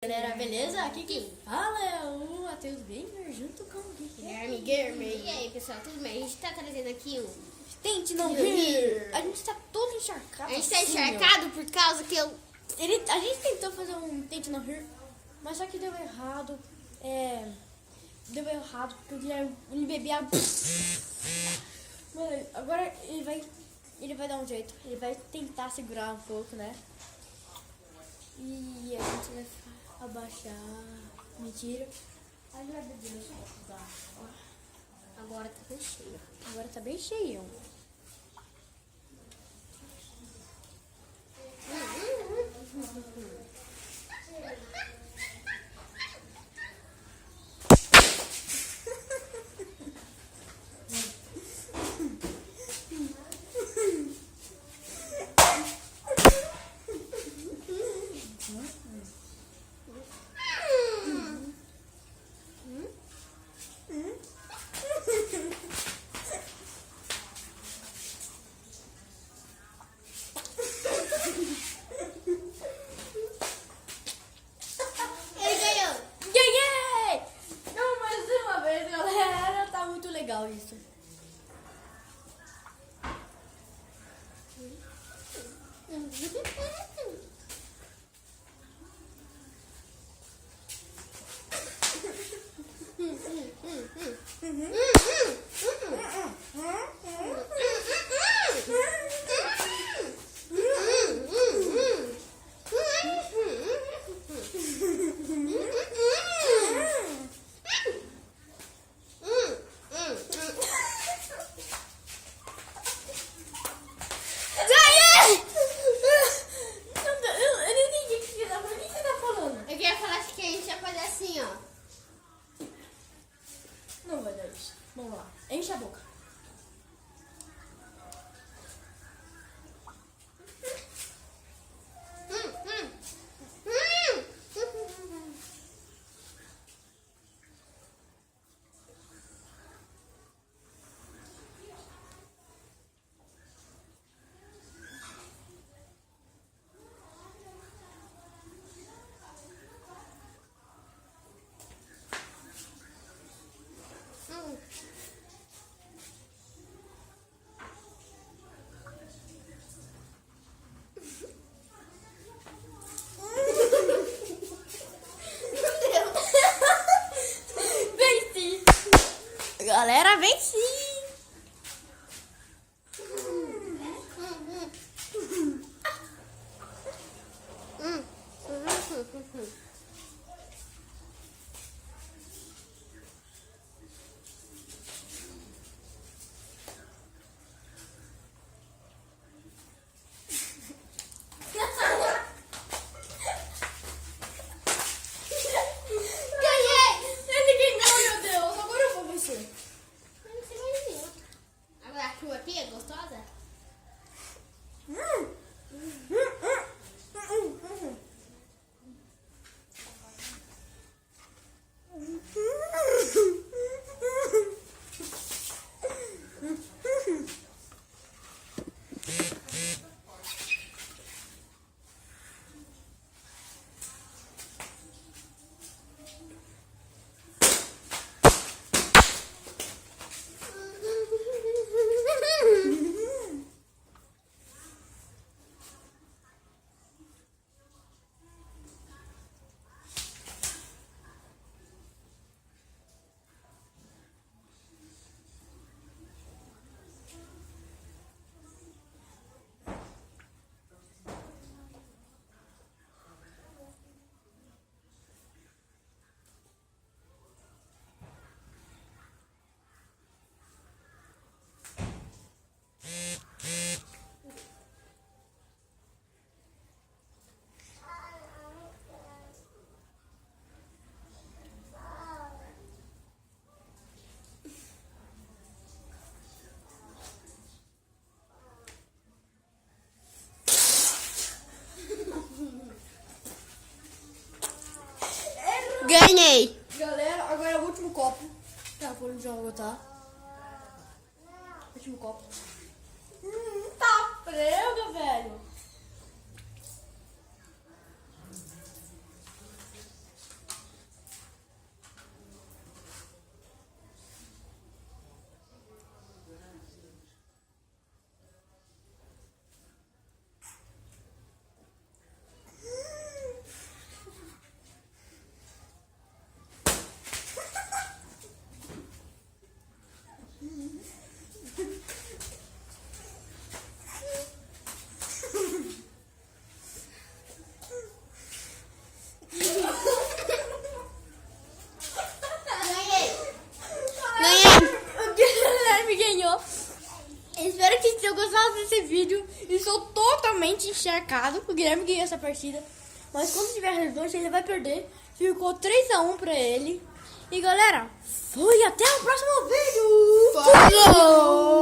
Galera, beleza? Aqui quem fala é o Matheus Gamer junto com o Guilherme Gamer. E aí, pessoal, tudo bem? A gente tá trazendo aqui um Tente Não Rir. A gente tá todo encharcado. A gente tá assim, encharcado por causa que eu... A gente tentou fazer um Tente Não Rir, mas só que deu errado. Deu errado porque o Guilherme ele bebia. Mano, agora ele vai dar um jeito. Ele vai tentar segurar um pouco, né? E a gente vai abaixar. Mentira. Aí ele vai beber os copos da. Agora tá bem cheio. Agora tá bem cheio. Ele ganhou. Ganhei! Não, mais uma vez, galera. Tá muito legal isso. Eu não entendi o que você tá falando. Eu queria falar que a gente ia fazer assim, ó. Não vai dar isso. Vamos lá. Enche a boca. Venci! Galera, venci! Ganhei! Ele ganhou, meu Deus! Agora eu vou vencer. Agora a chuva aqui é gostosa? Ganhei! Galera, agora é o último copo. Tá, por onde eu vou botar? Último copo. Tá prega, velho. causa desse vídeo, estou totalmente encharcado. O Guilherme ganhou essa partida. Mas quando tiver revanche, ele vai perder. Ficou 3-1 pra ele. E galera, foi até o próximo vídeo! Falou!